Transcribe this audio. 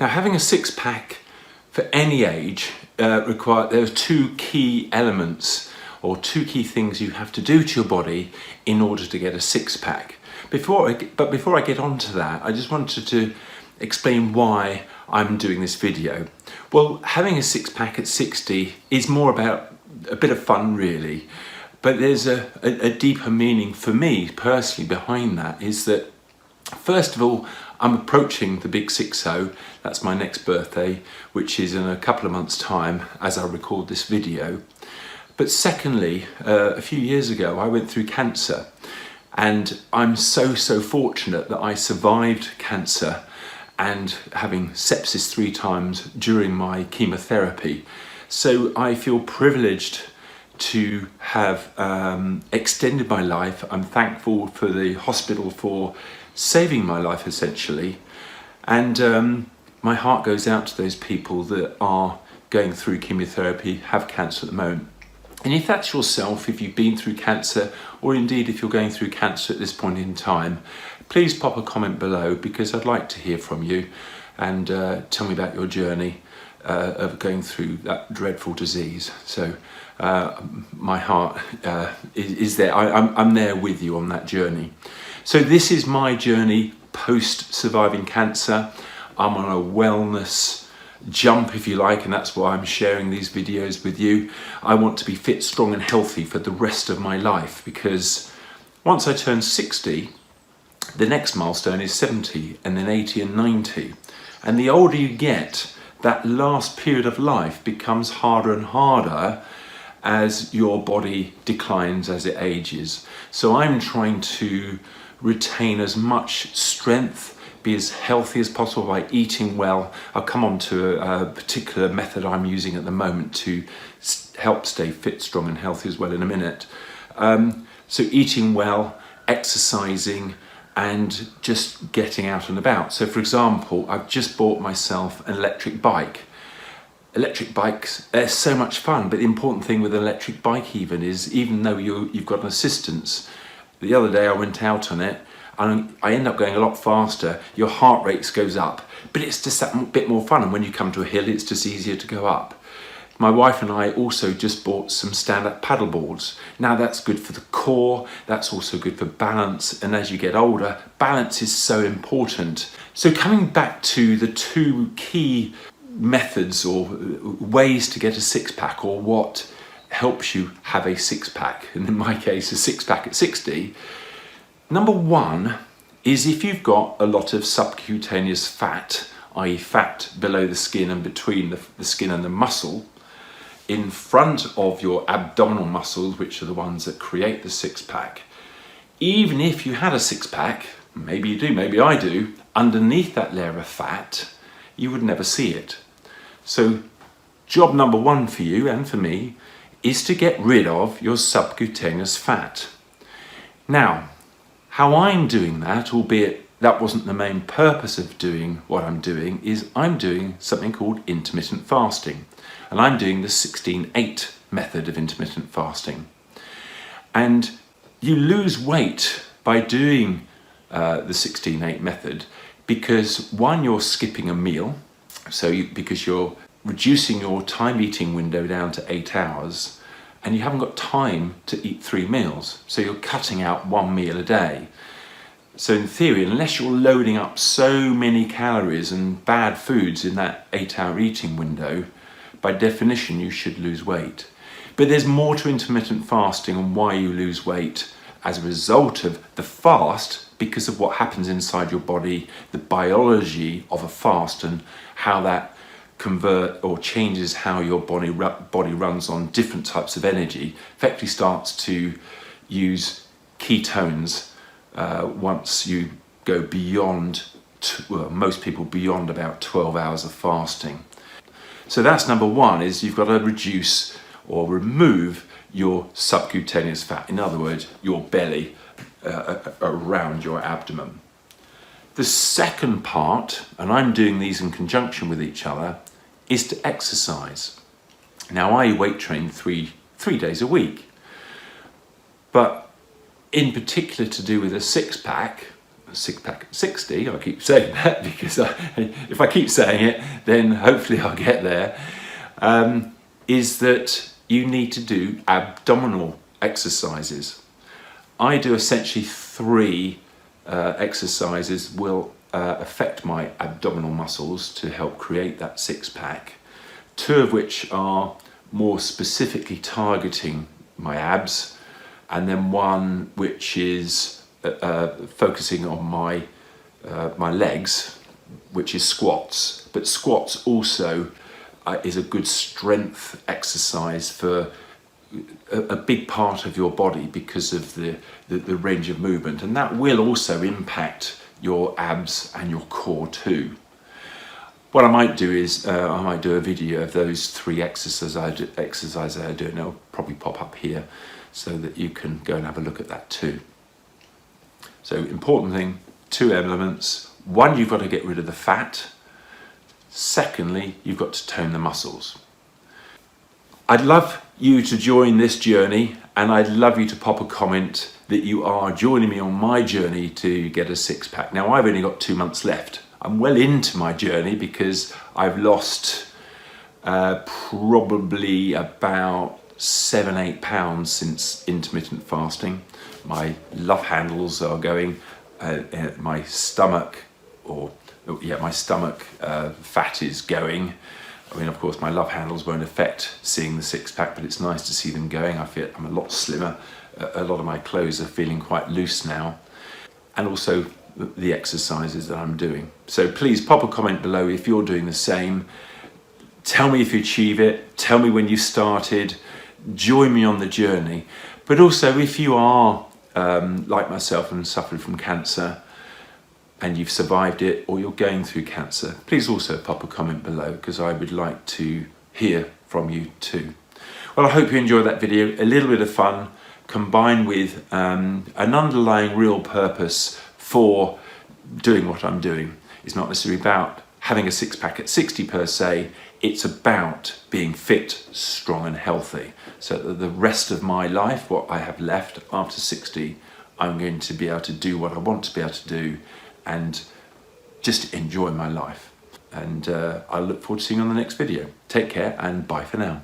Now, having a six-pack for any age there are two key elements or two key things you have to do to your body in order to get a six-pack. Before I get onto that, I just wanted to explain why I'm doing this video. Well, having a six-pack at 60 is more about a bit of fun, really, but there's a deeper meaning for me personally behind that. Is that, first of all, I'm approaching the big 6-0. That's my next birthday, which is in a couple of months' time as I record this video. But secondly, a few years ago, I went through cancer, and I'm so fortunate that I survived cancer and having sepsis 3 times during my chemotherapy. So I feel privileged to have extended my life. I'm thankful for the hospital for saving my life, essentially. And my heart goes out to those people that are going through chemotherapy, have cancer at the moment. And if that's yourself, if you've been through cancer, or indeed if you're going through cancer at this point in time, please pop a comment below, because I'd like to hear from you and tell me about your journey of going through that dreadful disease. So my heart is there. I'm there with you on that journey. So this is my journey post surviving cancer. I'm on a wellness jump, if you like, and that's why I'm sharing these videos with you. I want to be fit, strong and healthy for the rest of my life, because once I turn 60, the next milestone is 70, and then 80 and 90. And the older you get, that last period of life becomes harder and harder as your body declines, as it ages. So I'm trying to retain as much strength, be as healthy as possible by eating well. I'll come on to a particular method I'm using at the moment to help stay fit, strong and healthy as well in a minute. So eating well, exercising, and just getting out and about. So for example, I've just bought myself an electric bike. Electric bikes, they're so much fun, but the important thing with an electric bike is even though you've got an assistance, the other day I went out on it and I end up going a lot faster. Your heart rate goes up, but it's just that bit more fun, and when you come to a hill it's just easier to go up. My wife and I also just bought some stand-up paddle boards. Now that's good for the core, that's also good for balance, and as you get older, balance is so important. So coming back to the two key methods or ways to get a six-pack, or what helps you have a six-pack, and in my case a six-pack at 60. Number one is if you've got a lot of subcutaneous fat, i.e. fat below the skin and between the skin and the muscle, in front of your abdominal muscles, which are the ones that create the six-pack. Even if you had a six-pack, maybe you do, maybe I do, underneath that layer of fat, you would never see it. So job number one for you and for me is to get rid of your subcutaneous fat. Now, how I'm doing that, albeit that wasn't the main purpose of doing what I'm doing, is I'm doing something called intermittent fasting. And I'm doing the 16-8 method of intermittent fasting. And you lose weight by doing the 16-8 method because, one, you're skipping a meal, because you're reducing your time eating window down to 8 hours, and you haven't got time to eat 3 meals. So you're cutting out 1 meal a day. So in theory, unless you're loading up so many calories and bad foods in that 8-hour eating window, by definition, you should lose weight. But there's more to intermittent fasting and why you lose weight as a result of the fast, because of what happens inside your body, the biology of a fast, and how that changes how your body runs on different types of energy. Effectively starts to use ketones once you go beyond, most people beyond about 12 hours of fasting. So that's number one, is you've got to reduce or remove your subcutaneous fat. In other words, your belly around your abdomen. The second part, and I'm doing these in conjunction with each other, is to exercise. Now I weight train three days a week, but in particular to do with a six-pack, six pack at 60, I keep saying that because if I keep saying it, then hopefully I'll get there, is that you need to do abdominal exercises. I do essentially 3 exercises will affect my abdominal muscles to help create that 6-pack. 2 of which are more specifically targeting my abs, and then 1 which is focusing on my legs, which is squats. But squats also is a good strength exercise for a big part of your body because of the range of movement, and that will also impact your abs and your core too. What I might do is I might do a video of those 3 exercises I do, and it'll probably pop up here so that you can go and have a look at that too. So important thing, 2 elements. 1, you've got to get rid of the fat. Secondly, you've got to tone the muscles. I'd love you to join this journey, and I'd love you to pop a comment that you are joining me on my journey to get a 6-pack. Now, I've only got 2 months left. I'm well into my journey because I've lost probably about 7-8 pounds since intermittent fasting. My love handles are going, my stomach, fat is going. I mean, of course, my love handles won't affect seeing the 6-pack, but it's nice to see them going. I feel I'm a lot slimmer. A lot of my clothes are feeling quite loose now. And also the exercises that I'm doing. So please pop a comment below if you're doing the same. Tell me if you achieve it. Tell me when you started. Join me on the journey. But also, if you are like myself and suffered from cancer, and you've survived it, or you're going through cancer, please also pop a comment below, because I would like to hear from you too. Well, I hope you enjoyed that video. A little bit of fun combined with an underlying real purpose for doing what I'm doing. It's not necessarily about having a 6-pack at 60 per se. It's about being fit, strong and healthy, so that the rest of my life, what I have left after 60, I'm going to be able to do what I want to be able to do and just enjoy my life. And I look forward to seeing you on the next video. Take care and bye for now.